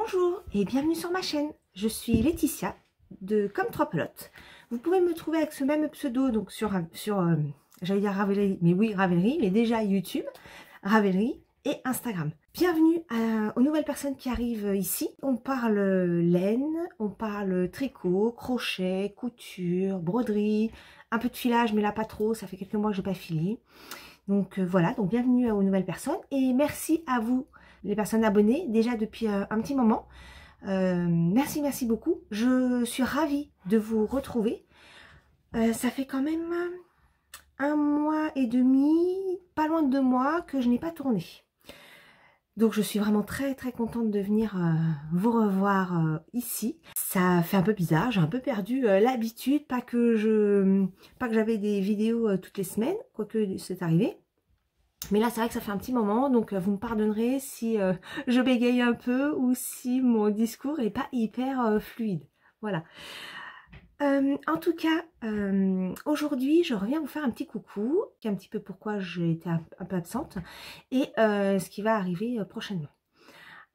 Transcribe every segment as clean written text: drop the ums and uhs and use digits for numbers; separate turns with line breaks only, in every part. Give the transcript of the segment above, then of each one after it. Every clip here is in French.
Bonjour et bienvenue sur ma chaîne. Je suis Laetitia de Comme 3 Pelotes. Vous pouvez me trouver avec ce même pseudo donc sur j'allais dire Ravelry, mais oui Ravelry, mais déjà YouTube, Ravelry et Instagram. Bienvenue aux nouvelles personnes qui arrivent ici. On parle laine, on parle tricot, crochet, couture, broderie, un peu de filage mais là pas trop, ça fait quelques mois que j'ai pas filé. Donc voilà, donc bienvenue aux nouvelles personnes et merci à vous les personnes abonnées déjà depuis un petit moment. Merci beaucoup. Je suis ravie de vous retrouver. Ça fait quand même 1 mois et demi, pas loin de 2 mois que je n'ai pas tourné. Donc je suis vraiment très contente de venir vous revoir ici. Ça fait un peu bizarre, j'ai un peu perdu l'habitude, pas que j'avais des vidéos toutes les semaines, quoique c'est arrivé. Mais là, c'est vrai que ça fait un petit moment, donc vous me pardonnerez si je bégaye un peu ou si mon discours n'est pas hyper fluide. Voilà. En tout cas, aujourd'hui, je reviens vous faire un petit coucou, qui est un petit peu pourquoi j'ai été un peu absente, et ce qui va arriver prochainement.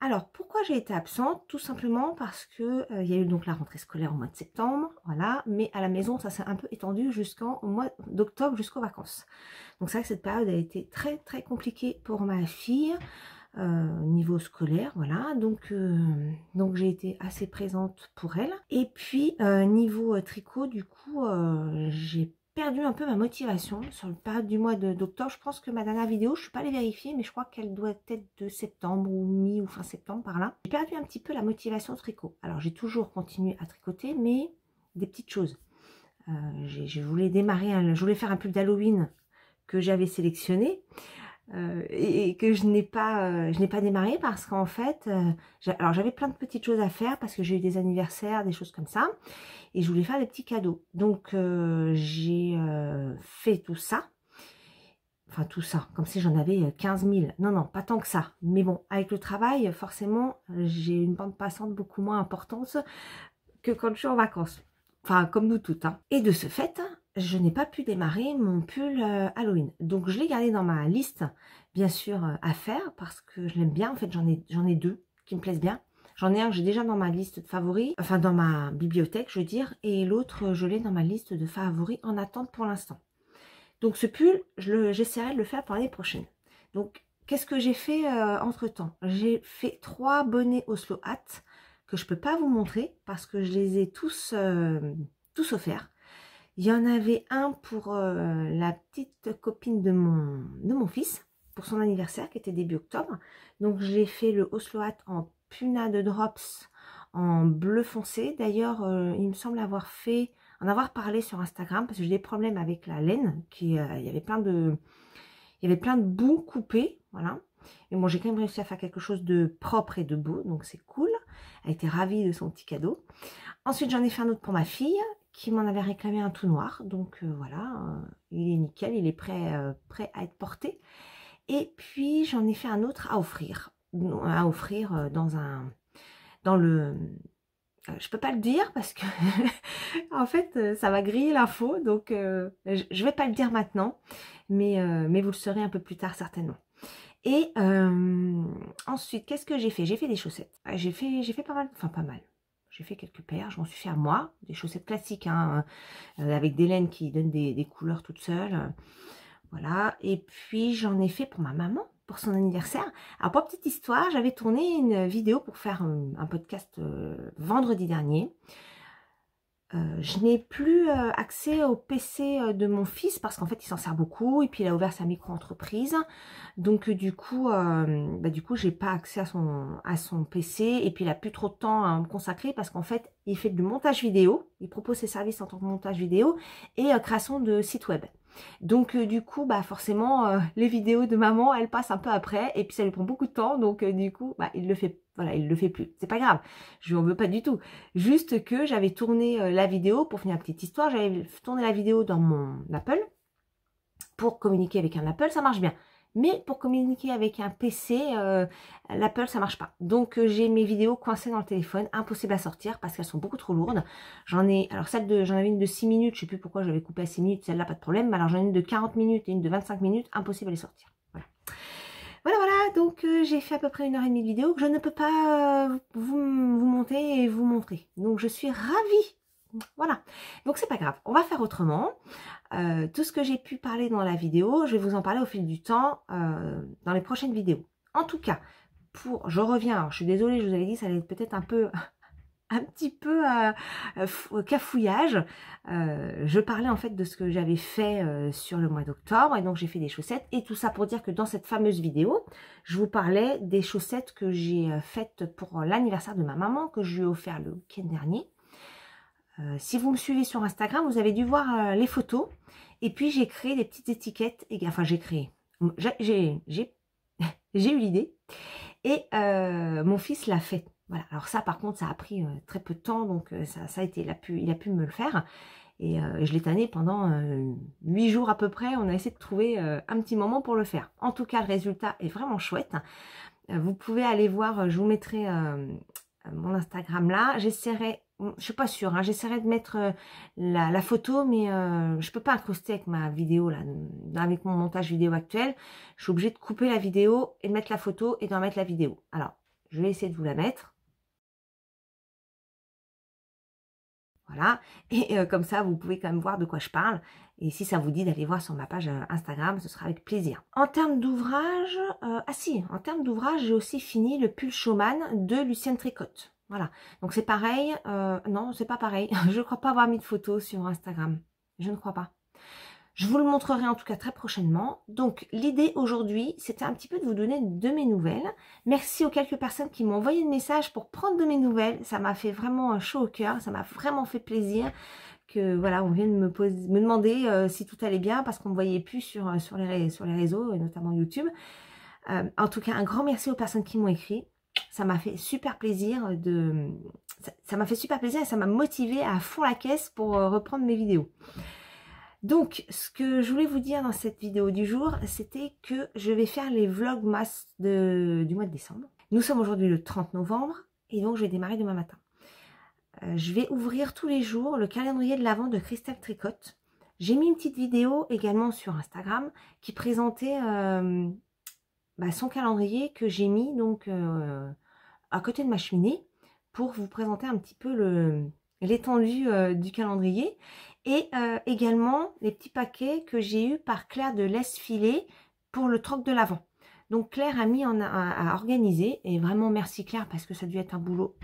Alors, pourquoi j'ai été absente? Tout simplement parce que il y a eu donc la rentrée scolaire au mois de septembre, voilà, mais à la maison, ça s'est un peu étendu jusqu'en mois d'octobre, jusqu'aux vacances. Donc c'est vrai que cette période a été très compliquée pour ma fille, niveau scolaire, voilà, donc j'ai été assez présente pour elle. Et puis niveau tricot, du coup, j'ai perdu un peu ma motivation sur le période du mois d'octobre. Je pense que ma dernière vidéo, je ne suis pas allée vérifier, mais je crois qu'elle doit être de septembre ou mi ou fin septembre par là. J'ai perdu un petit peu la motivation tricot. Alors j'ai toujours continué à tricoter, mais des petites choses. Je voulais démarrer, je voulais faire un pull d'Halloween que j'avais sélectionné et que je n'ai pas démarré parce qu'en fait, alors j'avais plein de petites choses à faire parce que j'ai eu des anniversaires, des choses comme ça. Et je voulais faire des petits cadeaux. Donc, j'ai fait tout ça. Enfin, tout ça, comme si j'en avais 15 000. Non, non, pas tant que ça. Mais bon, avec le travail, forcément, j'ai une bande passante beaucoup moins importante que quand je suis en vacances. Enfin, comme nous toutes. Hein. Et de ce fait, je n'ai pas pu démarrer mon pull Halloween. Donc, je l'ai gardé dans ma liste, bien sûr, à faire parce que je l'aime bien. En fait, j'en ai 2 qui me plaisent bien. J'en ai un que j'ai déjà dans ma liste de favoris, enfin dans ma bibliothèque, je veux dire, et l'autre, je l'ai dans ma liste de favoris en attente pour l'instant. Donc ce pull, j'essaierai de le faire pour l'année prochaine. Donc, qu'est-ce que j'ai fait entre-temps? J'ai fait 3 bonnets Oslo Hat que je ne peux pas vous montrer parce que je les ai tous offerts. Il y en avait un pour la petite copine de mon fils, pour son anniversaire qui était début octobre. Donc j'ai fait le Oslo Hat en Puna de Drops en bleu foncé. D'ailleurs, il me semble en avoir parlé sur Instagram parce que j'ai des problèmes avec la laine. Il y avait plein de bouts coupés, voilà. Et bon, j'ai quand même réussi à faire quelque chose de propre et de beau, donc c'est cool. Elle a été ravie de son petit cadeau. Ensuite, j'en ai fait un autre pour ma fille qui m'en avait réclamé un tout noir. Donc voilà, il est nickel, il est prêt à être porté. Et puis, j'en ai fait un autre à offrir dans le... je peux pas le dire parce que en fait ça va griller l'info, donc je vais pas le dire maintenant, mais vous le saurez un peu plus tard certainement. Et ensuite, qu'est-ce que j'ai fait? J'ai fait des chaussettes. J'ai fait pas mal, enfin pas mal. J'ai fait quelques paires, je m'en suis fait à moi, des chaussettes classiques, hein, avec des laines qui donnent des couleurs toutes seules. Voilà, et puis j'en ai fait pour ma maman, pour son anniversaire. Alors pour petite histoire, j'avais tourné une vidéo pour faire un podcast vendredi dernier. Je n'ai plus accès au PC de mon fils parce qu'en fait il s'en sert beaucoup et puis il a ouvert sa micro-entreprise. Donc du coup j'ai pas accès à son PC et puis il a plus trop de temps à me consacrer parce qu'en fait il fait du montage vidéo, il propose ses services en tant que montage vidéo et création de site web. Donc du coup forcément les vidéos de maman elles passent un peu après et puis ça lui prend beaucoup de temps, donc du coup il le fait, voilà, il le fait plus, c'est pas grave, je lui en veux pas du tout, juste que j'avais tourné la vidéo, pour finir la petite histoire, j'avais tourné la vidéo dans mon Apple pour communiquer avec un Apple, ça marche bien. Mais pour communiquer avec un PC, l'Apple ça marche pas. Donc j'ai mes vidéos coincées dans le téléphone, impossible à sortir parce qu'elles sont beaucoup trop lourdes. J'en avais une de 6 minutes, je sais plus pourquoi j'avais coupé à 6 minutes, celle-là pas de problème. Mais alors j'en ai une de 40 minutes et une de 25 minutes, impossible à les sortir. Voilà. Voilà, voilà, donc j'ai fait à peu près 1h30 de vidéo que je ne peux pas vous monter et vous montrer. Donc je suis ravie. Voilà, donc c'est pas grave, on va faire autrement. Tout ce que j'ai pu parler dans la vidéo, je vais vous en parler au fil du temps dans les prochaines vidéos. En tout cas, je reviens, alors je suis désolée, je vous avais dit, ça allait être peut-être un petit peu cafouillage. Je parlais en fait de ce que j'avais fait sur le mois d'octobre, et donc j'ai fait des chaussettes, et tout ça pour dire que dans cette fameuse vidéo, je vous parlais des chaussettes que j'ai faites pour l'anniversaire de ma maman, que je lui ai offert le week-end dernier. Si vous me suivez sur Instagram, vous avez dû voir les photos, et puis j'ai créé des petites étiquettes, enfin j'ai eu l'idée, et mon fils l'a fait. Voilà. Alors ça, par contre, ça a pris très peu de temps, donc ça a été, il a pu me le faire. Et je l'ai tanné pendant 8 jours à peu près. On a essayé de trouver un petit moment pour le faire. En tout cas, le résultat est vraiment chouette. Vous pouvez aller voir, je vous mettrai mon Instagram là. J'essaierai, je suis pas sûre, hein, j'essaierai de mettre la photo, mais je peux pas incruster avec ma vidéo là, avec mon montage vidéo actuel. Je suis obligée de couper la vidéo et de mettre la photo et d'en mettre la vidéo. Alors, je vais essayer de vous la mettre. Voilà, et comme ça, vous pouvez quand même voir de quoi je parle. Et si ça vous dit d'aller voir sur ma page Instagram, ce sera avec plaisir. En termes d'ouvrage, en termes d'ouvrage, j'ai aussi fini le pull Showman de Lucienne Tricotte. Voilà, donc c'est pareil, non, c'est pas pareil. Je ne crois pas avoir mis de photos sur Instagram. Je ne crois pas. Je vous le montrerai en tout cas très prochainement. Donc l'idée aujourd'hui, c'était un petit peu de vous donner de mes nouvelles. Merci aux quelques personnes qui m'ont envoyé des messages pour prendre de mes nouvelles. Ça m'a fait vraiment chaud au cœur, ça m'a vraiment fait plaisir que voilà, on vienne me demander si tout allait bien, parce qu'on ne me voyait plus sur les réseaux, et notamment YouTube. En tout cas, un grand merci aux personnes qui m'ont écrit. Ça m'a fait super plaisir ça m'a fait super plaisir, et ça m'a motivé à fond la caisse pour reprendre mes vidéos. Donc, ce que je voulais vous dire dans cette vidéo du jour, c'était que je vais faire les vlogmas du mois de décembre. Nous sommes aujourd'hui le 30 novembre, et donc je vais démarrer demain matin. Je vais ouvrir tous les jours le calendrier de l'Avent de Christelle Tricotte. J'ai mis une petite vidéo également sur Instagram qui présentait son calendrier que j'ai mis donc à côté de ma cheminée pour vous présenter un petit peu l'étendue du calendrier, et également les petits paquets que j'ai eu par Claire de Laisse Filer pour le troc de l'Avent. Donc Claire a mis à organiser, et vraiment merci Claire, parce que ça a dû être un boulot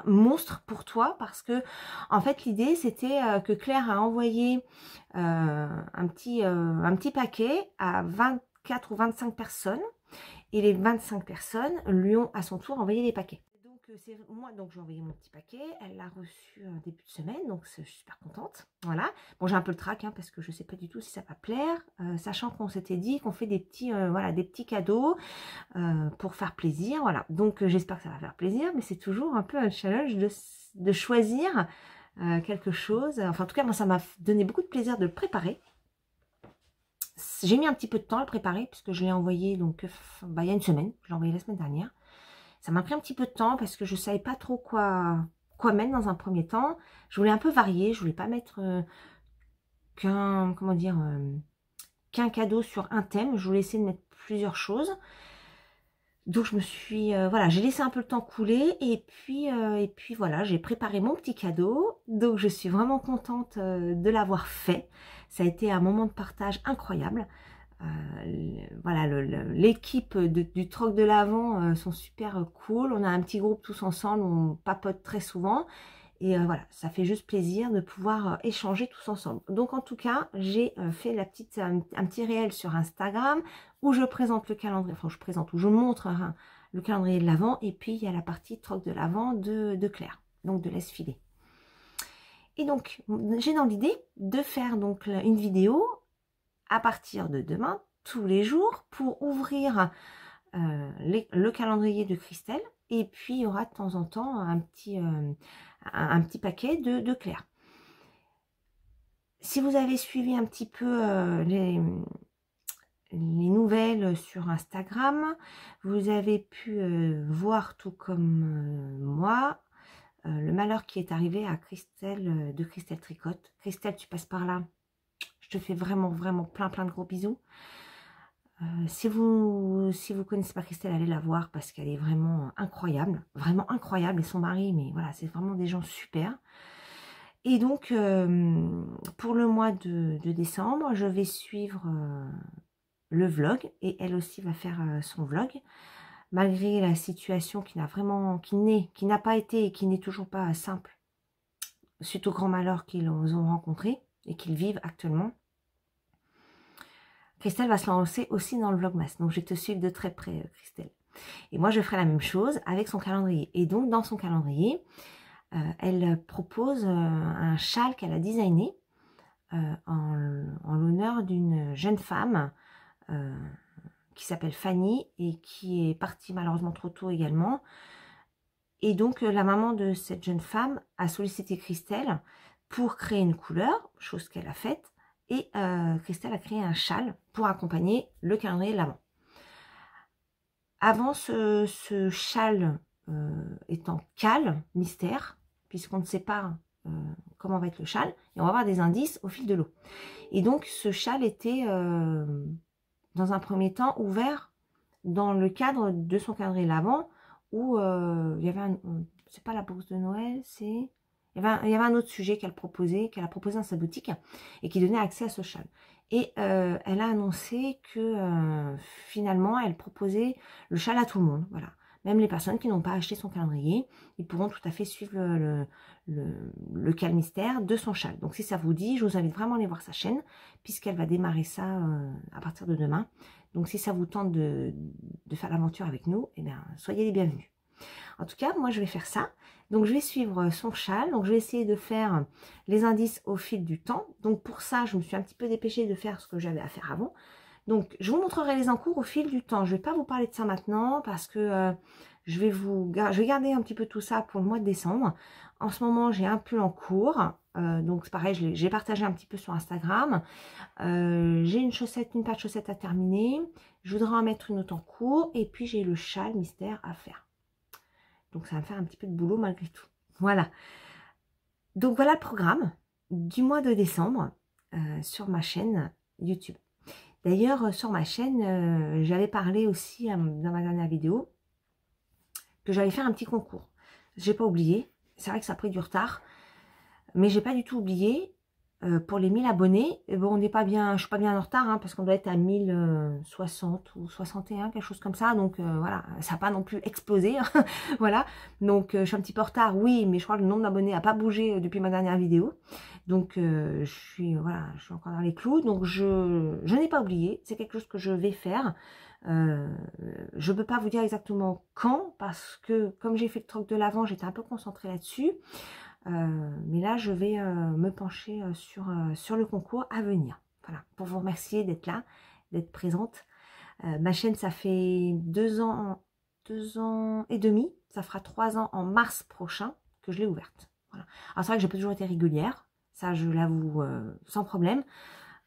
monstre pour toi, parce que en fait l'idée c'était que Claire a envoyé un petit paquet à 24 ou 25 personnes, et les 25 personnes lui ont à son tour envoyé des paquets. Donc c'est moi, donc j'ai envoyé mon petit paquet, elle l'a reçu en début de semaine, donc je suis super contente. Voilà, bon, j'ai un peu le trac parce que je sais pas du tout si ça va plaire, sachant qu'on s'était dit qu'on fait des petits voilà, des petits cadeaux pour faire plaisir. Voilà, donc j'espère que ça va faire plaisir, mais c'est toujours un peu un challenge de choisir quelque chose. Enfin, en tout cas, moi, ça m'a donné beaucoup de plaisir de le préparer. J'ai mis un petit peu de temps à le préparer, puisque je l'ai envoyé donc il y a une semaine. Je l'ai envoyé la semaine dernière. Ça m'a pris un petit peu de temps parce que je ne savais pas trop quoi mettre dans un premier temps. Je voulais un peu varier. Je voulais pas mettre qu'un cadeau sur un thème. Je voulais essayer de mettre plusieurs choses. Donc je me suis voilà, j'ai laissé un peu le temps couler, et puis voilà, j'ai préparé mon petit cadeau. Donc je suis vraiment contente de l'avoir fait. Ça a été un moment de partage incroyable. Voilà, l'équipe du troc de l'Avent sont super cool. On a un petit groupe tous ensemble, on papote très souvent, et voilà, ça fait juste plaisir de pouvoir échanger tous ensemble. Donc en tout cas, j'ai fait un petit réel sur Instagram où je présente le calendrier, enfin où je montre le calendrier de l'Avent, et puis il y a la partie troc de l'Avent de Claire, donc de Laisse Filer. Et donc j'ai dans l'idée de faire donc une vidéo à partir de demain, tous les jours, pour ouvrir le calendrier de Christelle, et puis il y aura de temps en temps un petit paquet de Claire. Si vous avez suivi un petit peu les nouvelles sur Instagram, vous avez pu voir, tout comme moi, le malheur qui est arrivé à Christelle de Christelle Tricotte. Christelle, tu passes par là, je te fais vraiment plein de gros bisous. Si vous connaissez pas Christelle, allez la voir parce qu'elle est vraiment incroyable. Et son mari, mais voilà, c'est vraiment des gens super. Et donc, pour le mois de décembre, je vais suivre le vlog. Et elle aussi va faire son vlog. Malgré la situation qui n'a pas été et qui n'est toujours pas simple. Suite au grand malheur qu'ils ont rencontré et qu'ils vivent actuellement. Christelle va se lancer aussi dans le vlogmas. Donc, je vais te suivre de très près, Christelle. Et moi, je ferai la même chose avec son calendrier. Et donc, dans son calendrier, elle propose un châle qu'elle a designé en l'honneur d'une jeune femme qui s'appelle Fanny et qui est partie malheureusement trop tôt également. Et donc, la maman de cette jeune femme a sollicité Christelle pour créer une couleur, chose qu'elle a faite. Et Christelle a créé un châle pour accompagner le calendrier de l'Avent. Avant ce châle étant cale, mystère, puisqu'on ne sait pas comment va être le châle, et on va avoir des indices au fil de l'eau. Et donc ce châle était dans un premier temps ouvert dans le cadre de son calendrier de l'Avent, où il y avait c'est pas la bourse de Noël, c'est... Il y avait un autre sujet qu'elle a proposé dans sa boutique et qui donnait accès à ce châle. Et elle a annoncé que finalement, elle proposait le châle à tout le monde. Voilà. Même les personnes qui n'ont pas acheté son calendrier, ils pourront tout à fait suivre le cal mystère de son châle. Donc si ça vous dit, je vous invite vraiment à aller voir sa chaîne, puisqu'elle va démarrer ça à partir de demain. Donc si ça vous tente de faire l'aventure avec nous, eh bien, soyez les bienvenus. En tout cas, moi je vais faire ça. Donc je vais suivre son châle. Donc je vais essayer de faire les indices au fil du temps. Donc pour ça, je me suis un petit peu dépêchée de faire ce que j'avais à faire avant. Donc je vous montrerai les encours au fil du temps. Je ne vais pas vous parler de ça maintenant parce que je vais garder un petit peu tout ça pour le mois de décembre. En ce moment, j'ai un pull en cours. Donc c'est pareil, j'ai partagé un petit peu sur Instagram. J'ai une paire de chaussettes à terminer. Je voudrais en mettre une autre en cours. Et puis j'ai le châle mystère à faire. Donc ça va me faire un petit peu de boulot malgré tout. Voilà. Donc voilà le programme du mois de décembre sur ma chaîne YouTube. D'ailleurs, sur ma chaîne, j'avais parlé aussi dans ma dernière vidéo que j'allais faire un petit concours. J'ai pas oublié. C'est vrai que ça a pris du retard. Mais j'ai pas du tout oublié. Pour les 1000 abonnés, bon, on n'est pas bien, je suis pas bien en retard, hein, parce qu'on doit être à 1060 ou 61, quelque chose comme ça. Donc voilà, ça n'a pas non plus explosé. Voilà, donc je suis un petit peu en retard, oui, mais je crois que le nombre d'abonnés n'a pas bougé depuis ma dernière vidéo. Donc je suis encore dans les clous. Donc je n'ai pas oublié, c'est quelque chose que je vais faire. Je ne peux pas vous dire exactement quand, parce que comme j'ai fait le truc de l'Avent, j'étais un peu concentrée là-dessus. Mais là, je vais me pencher sur le concours à venir. Voilà, pour vous remercier d'être là, d'être présente. Ma chaîne, ça fait 2 ans et demi. Ça fera 3 ans en mars prochain que je l'ai ouverte. Voilà. Alors c'est vrai que j'ai pas toujours été régulière, ça je l'avoue sans problème.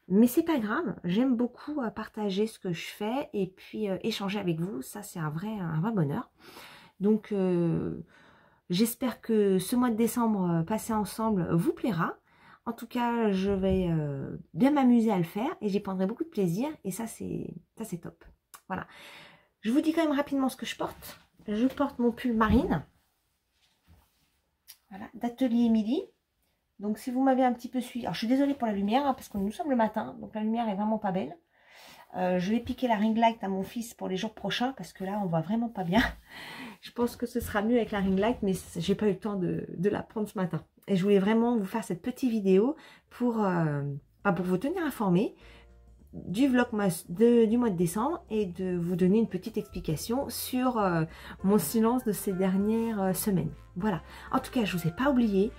Mais c'est pas grave, j'aime beaucoup partager ce que je fais et puis échanger avec vous. Ça, c'est un vrai bonheur. Donc j'espère que ce mois de décembre passé ensemble vous plaira. En tout cas, je vais bien m'amuser à le faire et j'y prendrai beaucoup de plaisir. Et ça, c'est top. Voilà. Je vous dis quand même rapidement ce que je porte. Je porte mon pull marine. Voilà, d'Atelier Émilie. Donc, si vous m'avez un petit peu suivi... Alors, je suis désolée pour la lumière, hein, parce que nous sommes le matin. Donc, la lumière est vraiment pas belle. Je vais piquer la ring light à mon fils pour les jours prochains, parce que là, on voit vraiment pas bien. Je pense que ce sera mieux avec la ring light, mais j'ai pas eu le temps de la prendre ce matin. Et je voulais vraiment vous faire cette petite vidéo pour vous tenir informés du vlogmas du mois de décembre et de vous donner une petite explication sur mon silence de ces dernières semaines. Voilà. En tout cas, je vous ai pas oublié.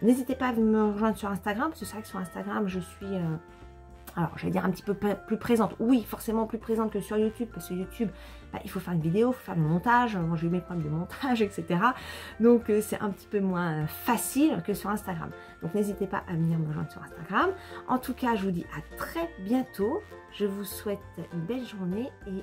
N'hésitez pas à me rejoindre sur Instagram, parce que c'est vrai que sur Instagram, je suis... alors, j'allais dire un petit peu plus présente. Oui, forcément plus présente que sur YouTube, parce que YouTube, il faut faire une vidéo, il faut faire le montage. Moi, j'ai eu mes problèmes de montage, etc. Donc, c'est un petit peu moins facile que sur Instagram. Donc, n'hésitez pas à venir me rejoindre sur Instagram. En tout cas, je vous dis à très bientôt. Je vous souhaite une belle journée et